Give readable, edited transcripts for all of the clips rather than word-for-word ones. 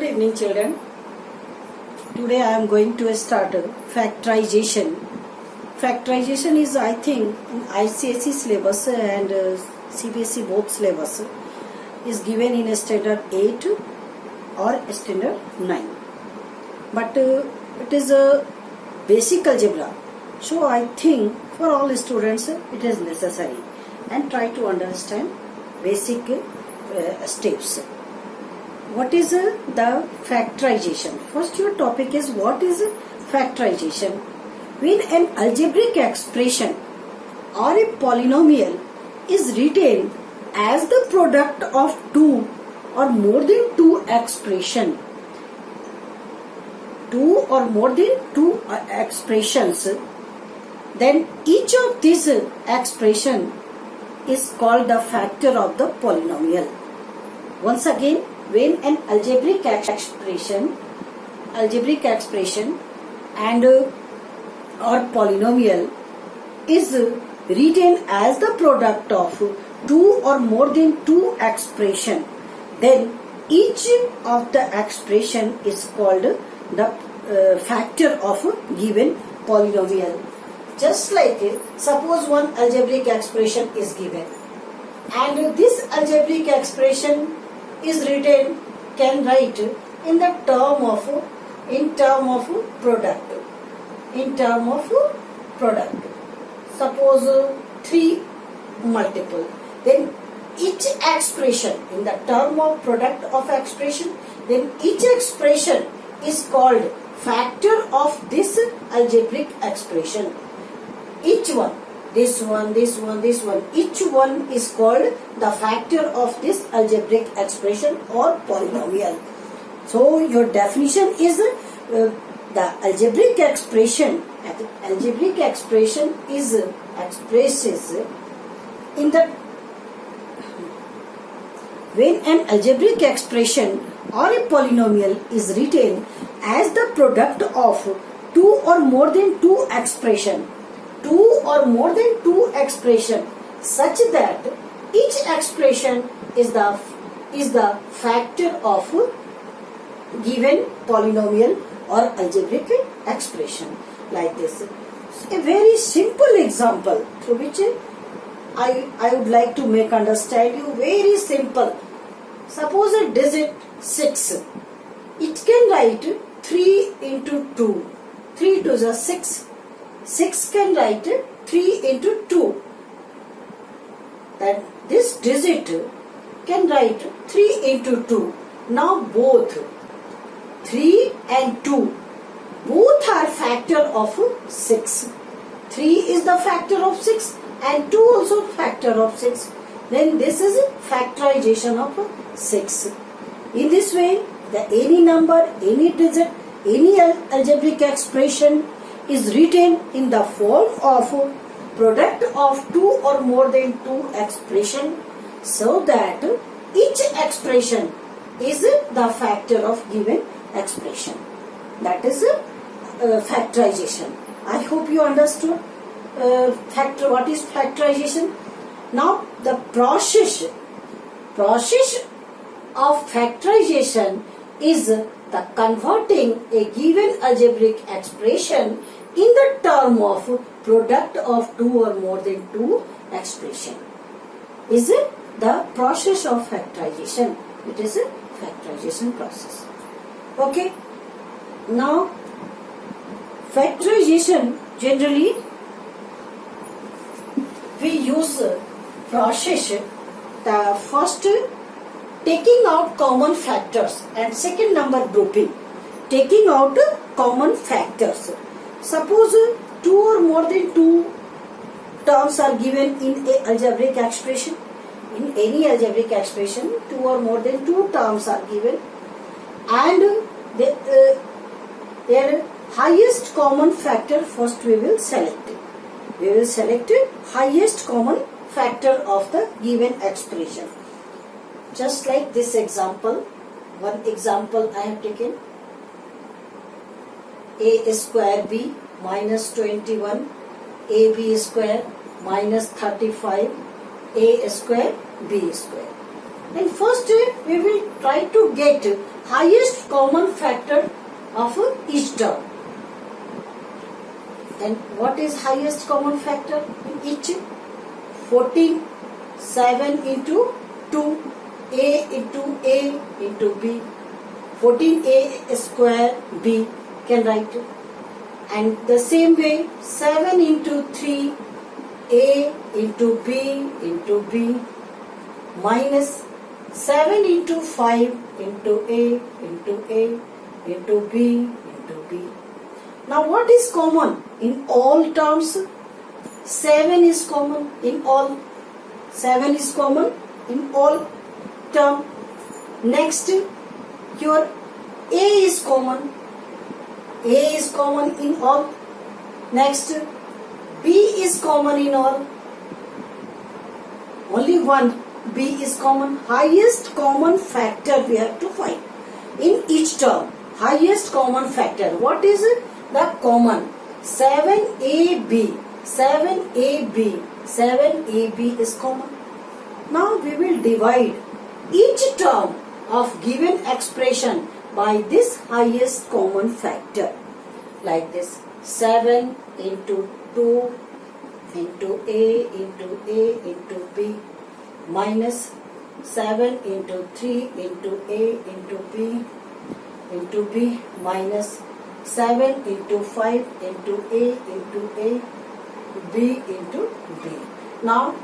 Good evening, children. Today I am going to start factorization. Factorization is, I think, in ICSE syllabus and CBSE both syllabus is given in standard 8 or standard 9. But it is a basic algebra. So I think for all students it is necessary and try to understand basic steps. What is the factorization? First your topic is what is factorization? When an algebraic expression or a polynomial is written as the product of two or more than two expressions, then each of these expression is called the factor of the polynomial. Once again, when an algebraic expression and or polynomial is written as the product of two or more than two expression, then each of the expression is called the factor of a given polynomial. Just like suppose one algebraic expression is given and this algebraic expression is written, can write in the term of product. Suppose 3 multiple. Then each expression in the term of product of expression, then each expression is called factor of this algebraic expression. Each one, this one, each one is called the factor of this algebraic expression or polynomial. So your definition is the algebraic expression. Algebraic expression expresses in the when an algebraic expression or a polynomial is written as the product of two or more than two expression, such that each expression is the factor of given polynomial or algebraic expression. Like this, a very simple example through which I would like to make understand you. Very simple. Suppose a digit 6, it can write 3 into 2. 3 to the 6. 6 can write 3 into 2. Then this digit can write 3 into 2. Now both 3 and 2 both are factor of 6. 3 is the factor of 6 and 2 also factor of 6. Then this is factorization of 6. In this way, any number, any digit, any algebraic expression is written in the form of product of two or more than two expression, so that each expression is the factor of given expression. That is factorization. I hope you understood what is factorization. Now the process of factorization is the converting a given algebraic expression in the term of product of two or more than two expression. Is it the process of factorization? It is a factorization process. Okay. Now factorization, generally we use process the first taking out common factors and second number grouping. Taking out common factors. Suppose two or more than two terms are given in a algebraic expression. In any algebraic expression, two or more than two terms are given, and their highest common factor first we will select. We will select highest common factor of the given expression. Just like this example, one example I have taken. A square b minus 21, ab square minus 35, a square b square. And first we will try to get highest common factor of each term. Then what is highest common factor in each? 14, 7 into 2, a into b, 14a square b can write. And the same way 7 into 3, a into b minus 7 into 5 into a into b. Now what is common in all terms? 7 is common in all. 7 is common in all term. Next, your a is common. A is common in all. Next, b is common in all. Only one b is common. Highest common factor we have to find in each term. Highest common factor. What is it? The common. 7ab. 7ab is common. Now we will divide each term of given expression by this highest common factor. Like this. 7 into 2 into a into b minus 7 into 3 into a into b minus 7 into 5 into a b into b. Now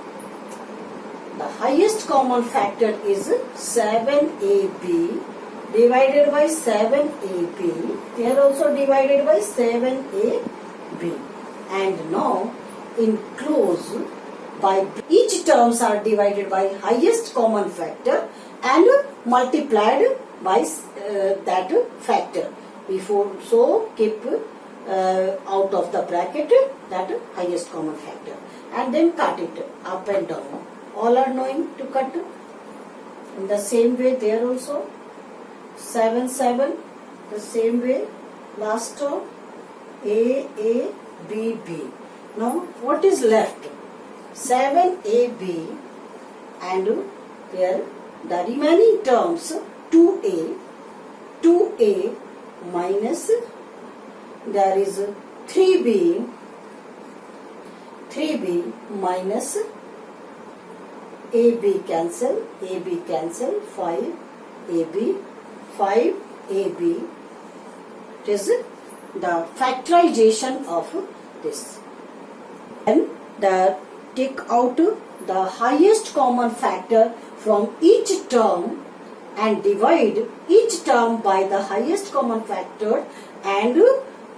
the highest common factor is 7ab divided by 7ab. They are also divided by 7ab. And now enclose by each terms are divided by highest common factor and multiplied by that factor. Before, so keep out of the bracket that highest common factor and then cut it up and down. All are knowing to cut. In the same way there also 7 the same way last term a b. Now what is left? 7ab and here the remaining terms 2a minus there is 3b minus ab cancel 5ab it is the factorization of this. And take out the highest common factor from each term and divide each term by the highest common factor and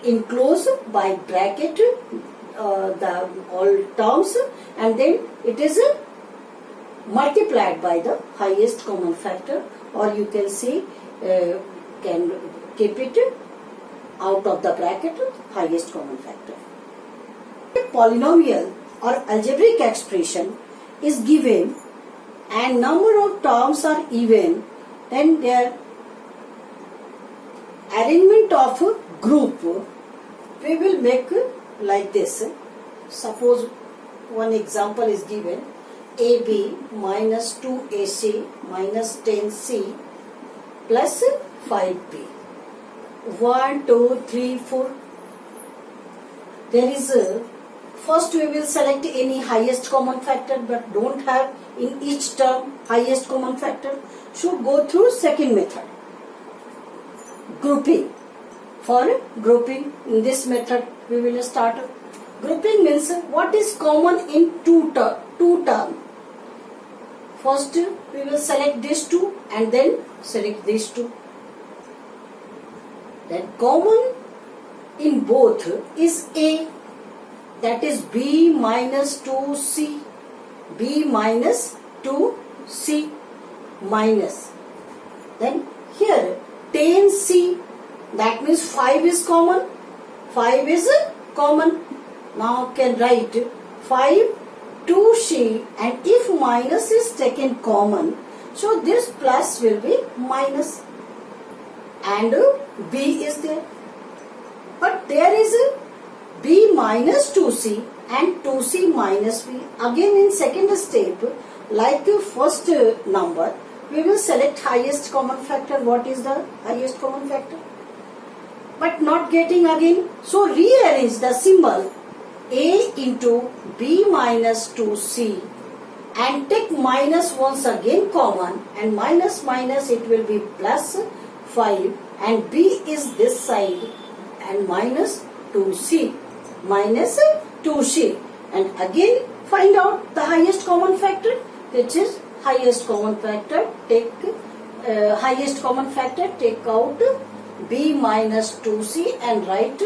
enclose by bracket the all terms and then it is multiplied by the highest common factor, or you can say can keep it out of the bracket highest common factor. Polynomial or algebraic expression is given and number of terms are even, then their arrangement of a group we will make like this. Suppose one example is given, AB minus 2AC minus 10C plus 5B. 1, 2, 3, 4. There is a first we will select any highest common factor but don't have in each term highest common factor. Should go through second method. Grouping. For grouping in this method we will start. Grouping means what is common in two terms. First we will select these two and then select these two. Then common in both is A, that is B minus 2C. B minus 2C minus. Then here 10C, that means 5 is common. 5 is common. Now can write 5 2C, and if minus is taken common, so this plus will be minus and B is there. But there is B minus 2C and 2C minus B. Again in second step, like the first number, we will select highest common factor. What is the highest common factor? But not getting again. So rearrange the symbol A into B minus 2C and take minus once again common, and minus minus it will be plus 5, and B is this side, and minus 2C, minus 2C, and again find out the highest common factor, which is highest common factor. Take highest common factor, take out B minus 2C and write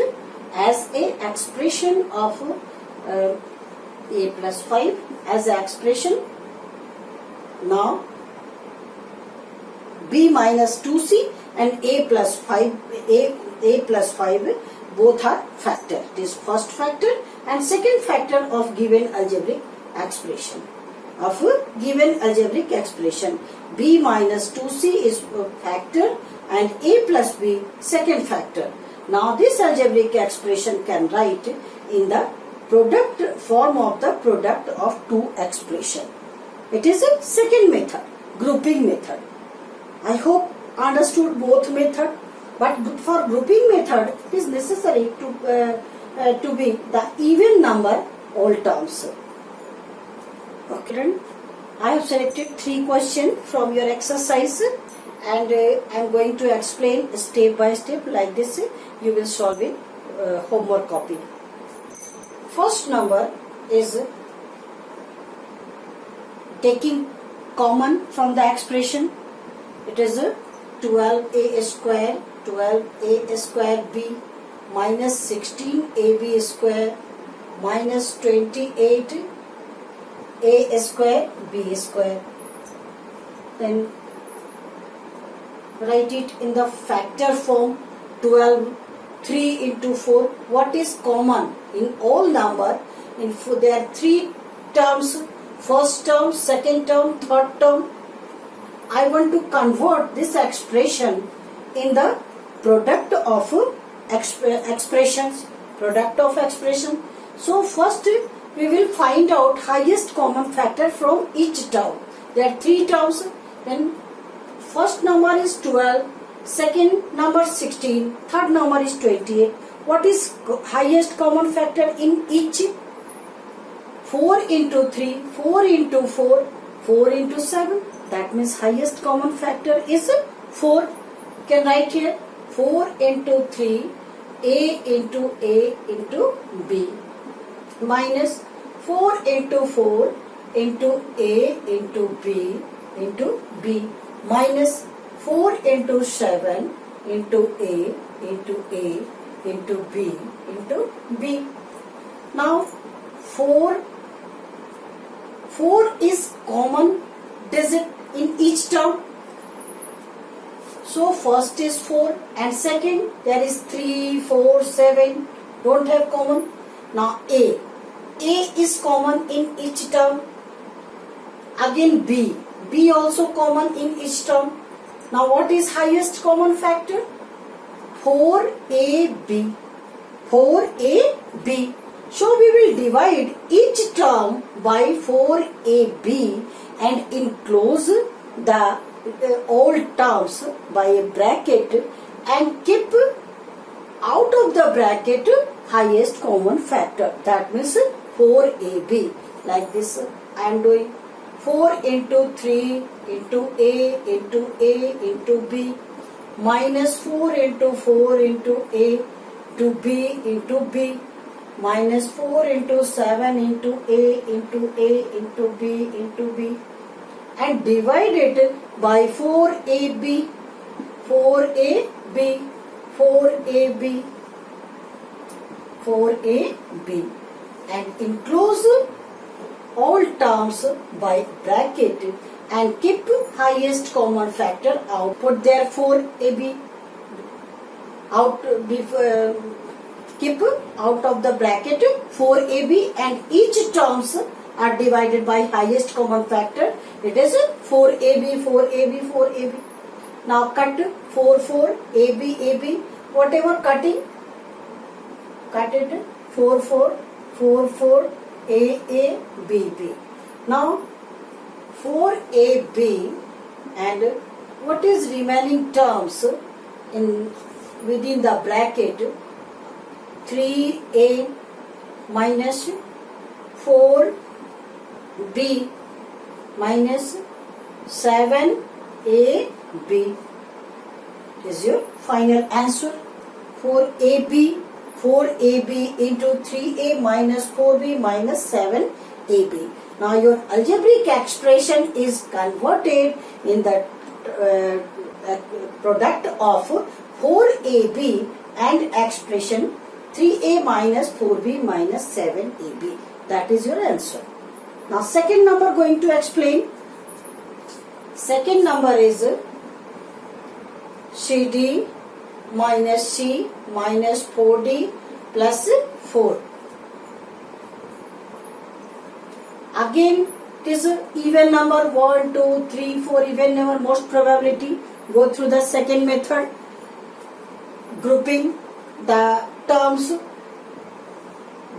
as a expression of A plus 5 as an expression. Now B minus 2C and A plus 5, A plus 5 both are factor. It is first factor and second factor of given algebraic expression. Of a given algebraic expression, B minus 2C is a factor and A plus B second factor. Now this algebraic expression can write in the product form of the product of two expression. It is a second method, grouping method. I hope understood both method, but for grouping method it is necessary to be the even number all terms. Okay, I have selected 3 questions from your exercise, and I am going to explain step by step like this. You will solve it homework copy. First number is taking common from the expression. It is 12a square, 12a square b minus 16ab square minus 28a square b square. Then write it in the factor form. 12, 3 into 4. What is common in all number? There are 3 terms. First term, second term, third term. I want to convert this expression in the product of expressions. Product of expression. So first we will find out highest common factor from each term. There are 3 terms. Then first number is 12, second number 16, third number is 28. What is highest common factor in each? 4 into 3, 4 into 4, 4 into 7. That means highest common factor is 4. You can write here 4 into 3, A into B minus 4 into 4 into A into B minus 4 into 7 into A into B. Now 4 is common digit in each term. So first is 4 and second there is 3, 4, 7 don't have common. Now A is common in each term. Again B also common in each term. Now what is highest common factor? 4AB. So we will divide each term by 4AB and enclose the all terms by a bracket and keep out of the bracket highest common factor. That means 4AB. Like this I am doing 4 into 3 into A into B minus 4 into 4 into A to B minus 4 into 7 into A into B and divide it by 4AB and enclose all terms by bracket and keep highest common factor out. Put there 4AB out, keep out of the bracket 4AB and each terms are divided by highest common factor. It is 4AB. Now cut 4, AB. Whatever cutting, cut it 4, A, B. Now 4AB and what is remaining terms in within the bracket 3a minus 4b minus 7ab is your final answer. 4ab into 3a minus 4b minus 7ab. Now your algebraic expression is converted in the product of 4ab and expression 3a minus 4b minus 7ab. That is your answer. Now second number going to explain. Second number is cd minus c minus 4d plus 4. Again it is even number 1, 2, 3, 4 even number, most probability. Go through the second method, grouping the terms,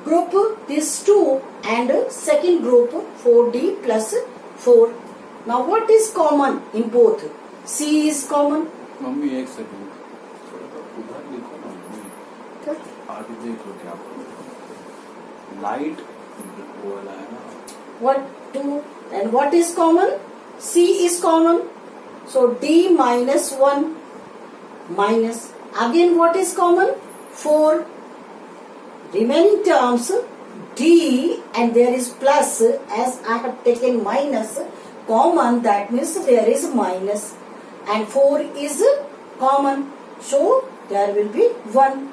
group these two and second group 4d plus 4. Now what is common in both? C is common. Mummy एक second थोड़ा सा उधर लिखो ना mummy आगे देखो क्या light वो वाला है ना What 2 and what is common? C is common. So D minus 1 minus again what is common? 4. Remaining terms D and there is plus, as I have taken minus common, that means there is minus, and 4 is common, so there will be 1.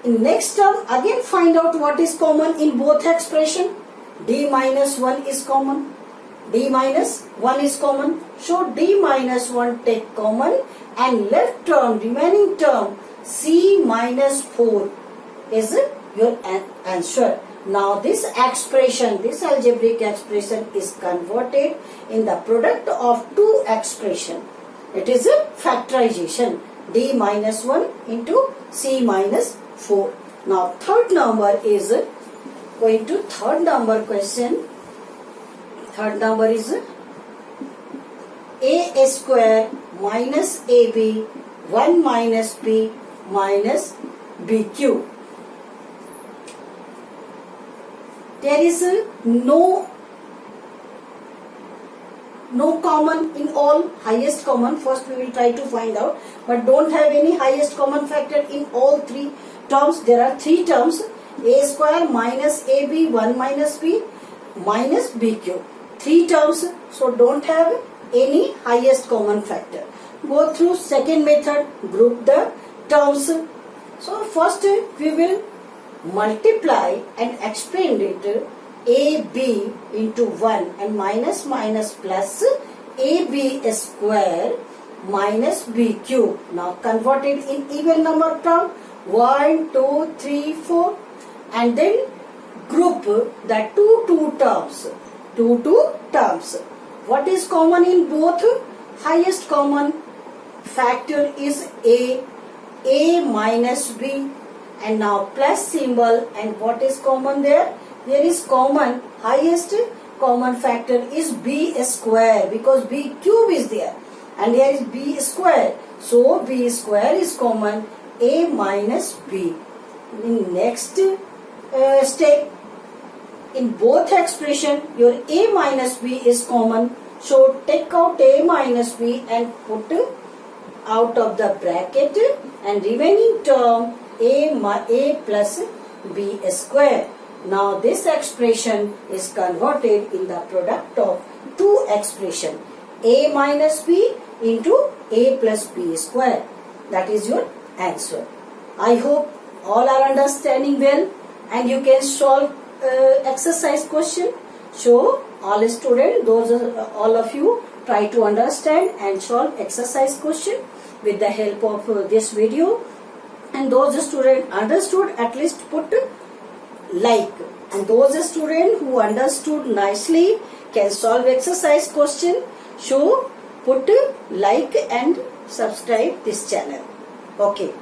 In next term again find out what is common in both expression. D minus 1 is common, D minus 1 is common, so D minus 1 take common and left term, remaining term C minus 4 is your answer. Now this expression, this algebraic expression is converted in the product of two expression. It is a factorization. D minus 1 into C minus 4. Now third number is going to third number question. Third number is a square minus ab 1 minus b minus bq. There is no common in all. Highest common first we will try to find out, but don't have any highest common factor in all three terms. There are three terms: a square minus ab 1 minus b minus bq. Three terms, so don't have any highest common factor. Go through second method, group the terms. So first we will multiply and expand it ab into 1 and minus minus plus ab square minus bq. Now convert it in even number term 1, 2, 3, 4 and then group the two terms. Two terms. What is common in both? Highest common factor is a minus b, and now plus symbol, and what is common there? There is common, highest common factor is b square, because b cube is there and here is b square, so b square is common, a minus b. In next step, in both expression your a minus b is common, so take out a minus b and put out of the bracket, and remaining term a plus b square. Now this expression is converted in the product of two expression, a minus b into a plus b square. That is your answer. I hope all are understanding well and you can solve exercise question. So all students, all of you, try to understand and solve exercise question with the help of this video. And those students understood, at least put like, and those students who understood nicely can solve exercise question. So put like and subscribe this channel. Okay.